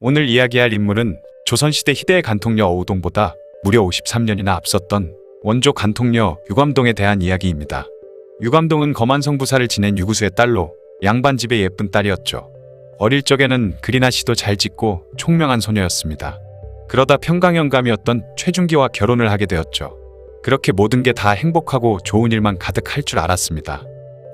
오늘 이야기할 인물은 조선시대 희대의 간통녀 어우동보다 무려 53년이나 앞섰던 원조 간통녀 유감동에 대한 이야기입니다. 유감동은 거만성 부사를 지낸 유구수의 딸로 양반집의 예쁜 딸이었죠. 어릴 적에는 글이나 시도 잘 짓고 총명한 소녀였습니다. 그러다 평강영감이었던 최준기와 결혼을 하게 되었죠. 그렇게 모든 게 다 행복하고 좋은 일만 가득할 줄 알았습니다.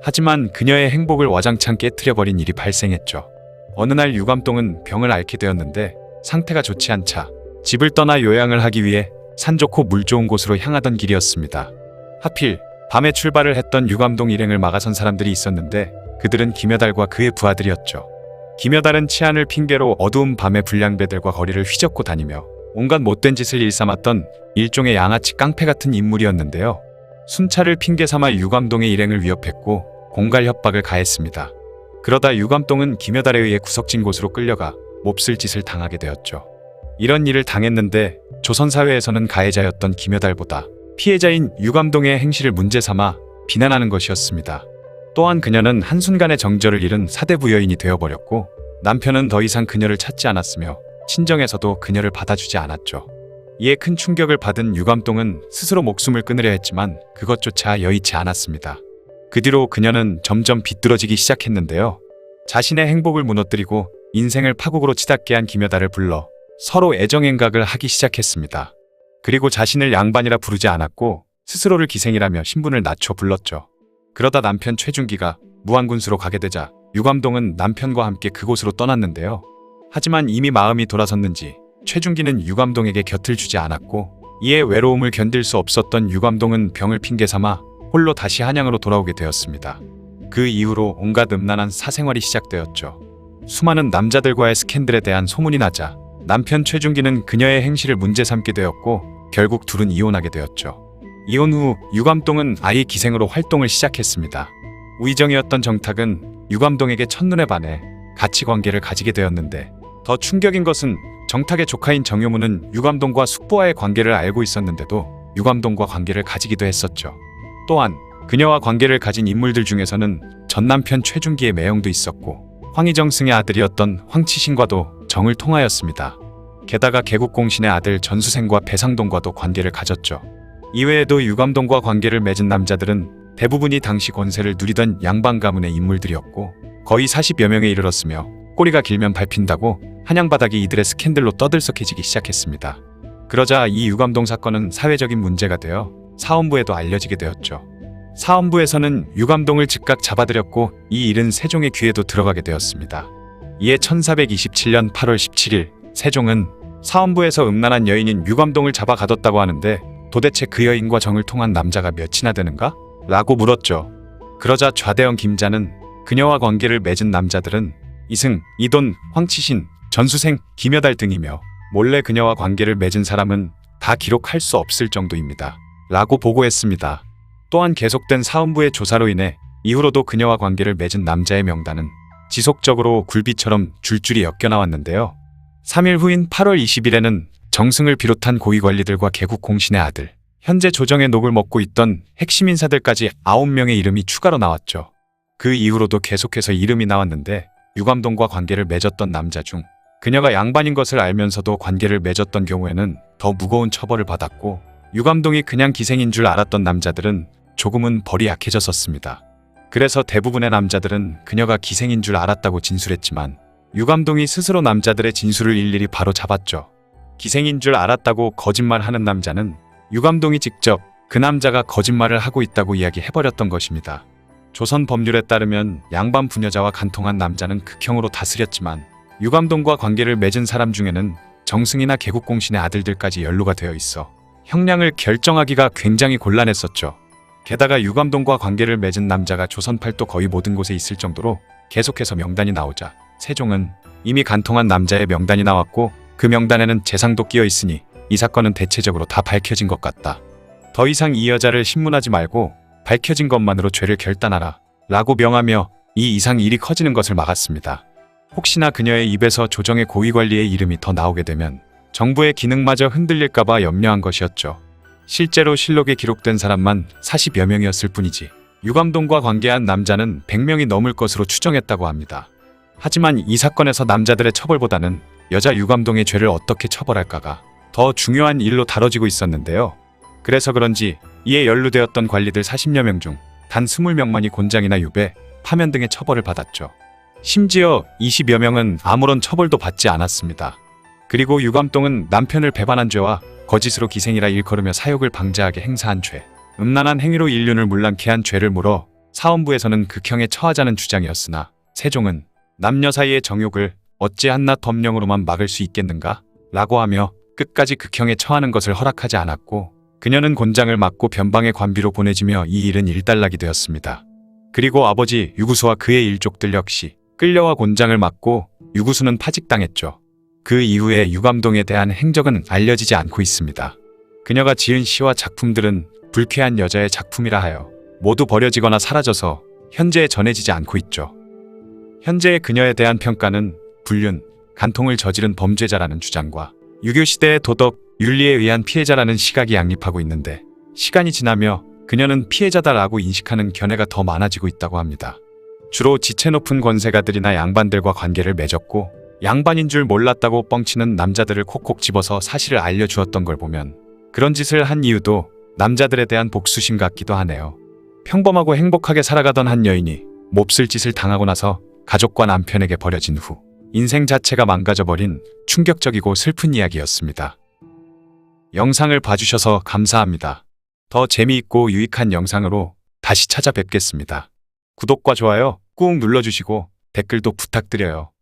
하지만 그녀의 행복을 와장창 깨트려버린 일이 발생했죠. 어느 날 유감동은 병을 앓게 되었는데 상태가 좋지 않자 집을 떠나 요양을 하기 위해 산 좋고 물 좋은 곳으로 향하던 길이었습니다. 하필 밤에 출발을 했던 유감동 일행을 막아선 사람들이 있었는데 그들은 김여달과 그의 부하들이었죠. 김여달은 치안을 핑계로 어두운 밤에 불량배들과 거리를 휘젓고 다니며 온갖 못된 짓을 일삼았던 일종의 양아치 깡패 같은 인물이었는데요. 순찰을 핑계 삼아 유감동의 일행을 위협했고 공갈 협박을 가했습니다. 그러다 유감동은 김여달에 의해 구석진 곳으로 끌려가 몹쓸 짓을 당하게 되었죠. 이런 일을 당했는데 조선사회에서는 가해자였던 김여달보다 피해자인 유감동의 행실을 문제 삼아 비난하는 것이었습니다. 또한 그녀는 한순간에 정절을 잃은 사대부 여인이 되어버렸고 남편은 더 이상 그녀를 찾지 않았으며 친정에서도 그녀를 받아주지 않았죠. 이에 큰 충격을 받은 유감동은 스스로 목숨을 끊으려 했지만 그것조차 여의치 않았습니다. 그 뒤로 그녀는 점점 비뚤어지기 시작했는데요. 자신의 행복을 무너뜨리고 인생을 파국으로 치닫게 한 김여달을 불러 서로 애정행각을 하기 시작했습니다. 그리고 자신을 양반이라 부르지 않았고 스스로를 기생이라며 신분을 낮춰 불렀죠. 그러다 남편 최준기가 무안군수로 가게 되자 유감동은 남편과 함께 그곳으로 떠났는데요. 하지만 이미 마음이 돌아섰는지 최준기는 유감동에게 곁을 주지 않았고 이에 외로움을 견딜 수 없었던 유감동은 병을 핑계 삼아 홀로 다시 한양으로 돌아오게 되었습니다. 그 이후로 온갖 음란한 사생활이 시작되었죠. 수많은 남자들과의 스캔들에 대한 소문이 나자 남편 최준기는 그녀의 행실을 문제 삼게 되었고 결국 둘은 이혼하게 되었죠. 이혼 후 유감동은 아예 기생으로 활동을 시작했습니다. 우의정이었던 정탁은 유감동에게 첫눈에 반해 같이 관계를 가지게 되었는데 더 충격인 것은 정탁의 조카인 정효무는 유감동과 숙부와의 관계를 알고 있었는데도 유감동과 관계를 가지기도 했었죠. 또한 그녀와 관계를 가진 인물들 중에서는 전남편 최준기의 매형도 있었고 황희정승의 아들이었던 황치신과도 정을 통하였습니다. 게다가 개국공신의 아들 전수생과 배상동과도 관계를 가졌죠. 이외에도 유감동과 관계를 맺은 남자들은 대부분이 당시 권세를 누리던 양반 가문의 인물들이었고 거의 40여 명에 이르렀으며 꼬리가 길면 밟힌다고 한양 바닥이 이들의 스캔들로 떠들썩해지기 시작했습니다. 그러자 이 유감동 사건은 사회적인 문제가 되어 사헌부에도 알려지게 되었죠. 사헌부에서는 유감동을 즉각 잡아들였고 이 일은 세종의 귀에도 들어가게 되었습니다. 이에 1427년 8월 17일 세종은 사헌부에서 음란한 여인인 유감동을 잡아 가뒀다고 하는데 도대체 그 여인과 정을 통한 남자가 몇이나 되는가? 라고 물었죠. 그러자 좌대원 김자는 그녀와 관계를 맺은 남자들은 이승, 이돈, 황치신, 전수생, 김여달 등이며 몰래 그녀와 관계를 맺은 사람은 다 기록할 수 없을 정도입니다. 라고 보고했습니다. 또한 계속된 사헌부의 조사로 인해 이후로도 그녀와 관계를 맺은 남자의 명단은 지속적으로 굴비처럼 줄줄이 엮여나왔는데요. 3일 후인 8월 20일에는 정승을 비롯한 고위 관리들과 개국 공신의 아들, 현재 조정의 녹을 먹고 있던 핵심 인사들까지 9명의 이름이 추가로 나왔죠. 그 이후로도 계속해서 이름이 나왔는데 유감동과 관계를 맺었던 남자 중 그녀가 양반인 것을 알면서도 관계를 맺었던 경우에는 더 무거운 처벌을 받았고 유감동이 그냥 기생인 줄 알았던 남자들은 조금은 벌이 약해졌었습니다. 그래서 대부분의 남자들은 그녀가 기생인 줄 알았다고 진술했지만 유감동이 스스로 남자들의 진술을 일일이 바로 잡았죠. 기생인 줄 알았다고 거짓말하는 남자는 유감동이 직접 그 남자가 거짓말을 하고 있다고 이야기해버렸던 것입니다. 조선 법률에 따르면 양반 부녀자와 간통한 남자는 극형으로 다스렸지만 유감동과 관계를 맺은 사람 중에는 정승이나 개국공신의 아들들까지 연루가 되어 있어 형량을 결정하기가 굉장히 곤란했었죠. 게다가 유감동과 관계를 맺은 남자가 조선 팔도 거의 모든 곳에 있을 정도로 계속해서 명단이 나오자 세종은 이미 간통한 남자의 명단이 나왔고 그 명단에는 재상도 끼어 있으니 이 사건은 대체적으로 다 밝혀진 것 같다. 더 이상 이 여자를 신문하지 말고 밝혀진 것만으로 죄를 결단하라 라고 명하며 이 이상 일이 커지는 것을 막았습니다. 혹시나 그녀의 입에서 조정의 고위관리의 이름이 더 나오게 되면 정부의 기능마저 흔들릴까봐 염려한 것이었죠. 실제로 실록에 기록된 사람만 40여 명이었을 뿐이지 유감동과 관계한 남자는 100명이 넘을 것으로 추정했다고 합니다. 하지만 이 사건에서 남자들의 처벌보다는 여자 유감동의 죄를 어떻게 처벌할까가 더 중요한 일로 다뤄지고 있었는데요. 그래서 그런지 이에 연루되었던 관리들 40여 명 중 단 20명만이 곤장이나 유배, 파면 등의 처벌을 받았죠. 심지어 20여 명은 아무런 처벌도 받지 않았습니다. 그리고 유감동은 남편을 배반한 죄와 거짓으로 기생이라 일컬으며 사욕을 방자하게 행사한 죄, 음란한 행위로 인륜을 문란케 한 죄를 물어 사원부에서는 극형에 처하자는 주장이었으나 세종은 남녀 사이의 정욕을 어찌 한낱 법령으로만 막을 수 있겠는가? 라고 하며 끝까지 극형에 처하는 것을 허락하지 않았고 그녀는 곤장을 맞고 변방의 관비로 보내지며 이 일은 일단락이 되었습니다. 그리고 아버지 유구수와 그의 일족들 역시 끌려와 곤장을 맞고 유구수는 파직당했죠. 그 이후에 유감동에 대한 행적은 알려지지 않고 있습니다. 그녀가 지은 시와 작품들은 불쾌한 여자의 작품이라 하여 모두 버려지거나 사라져서 현재에 전해지지 않고 있죠. 현재의 그녀에 대한 평가는 불륜, 간통을 저지른 범죄자라는 주장과 유교시대의 도덕, 윤리에 의한 피해자라는 시각이 양립하고 있는데 시간이 지나며 그녀는 피해자다라고 인식하는 견해가 더 많아지고 있다고 합니다. 주로 지체 높은 권세가들이나 양반들과 관계를 맺었고 양반인 줄 몰랐다고 뻥치는 남자들을 콕콕 집어서 사실을 알려주었던 걸 보면 그런 짓을 한 이유도 남자들에 대한 복수심 같기도 하네요. 평범하고 행복하게 살아가던 한 여인이 몹쓸 짓을 당하고 나서 가족과 남편에게 버려진 후 인생 자체가 망가져버린 충격적이고 슬픈 이야기였습니다. 영상을 봐주셔서 감사합니다. 더 재미있고 유익한 영상으로 다시 찾아뵙겠습니다. 구독과 좋아요 꾹 눌러주시고 댓글도 부탁드려요.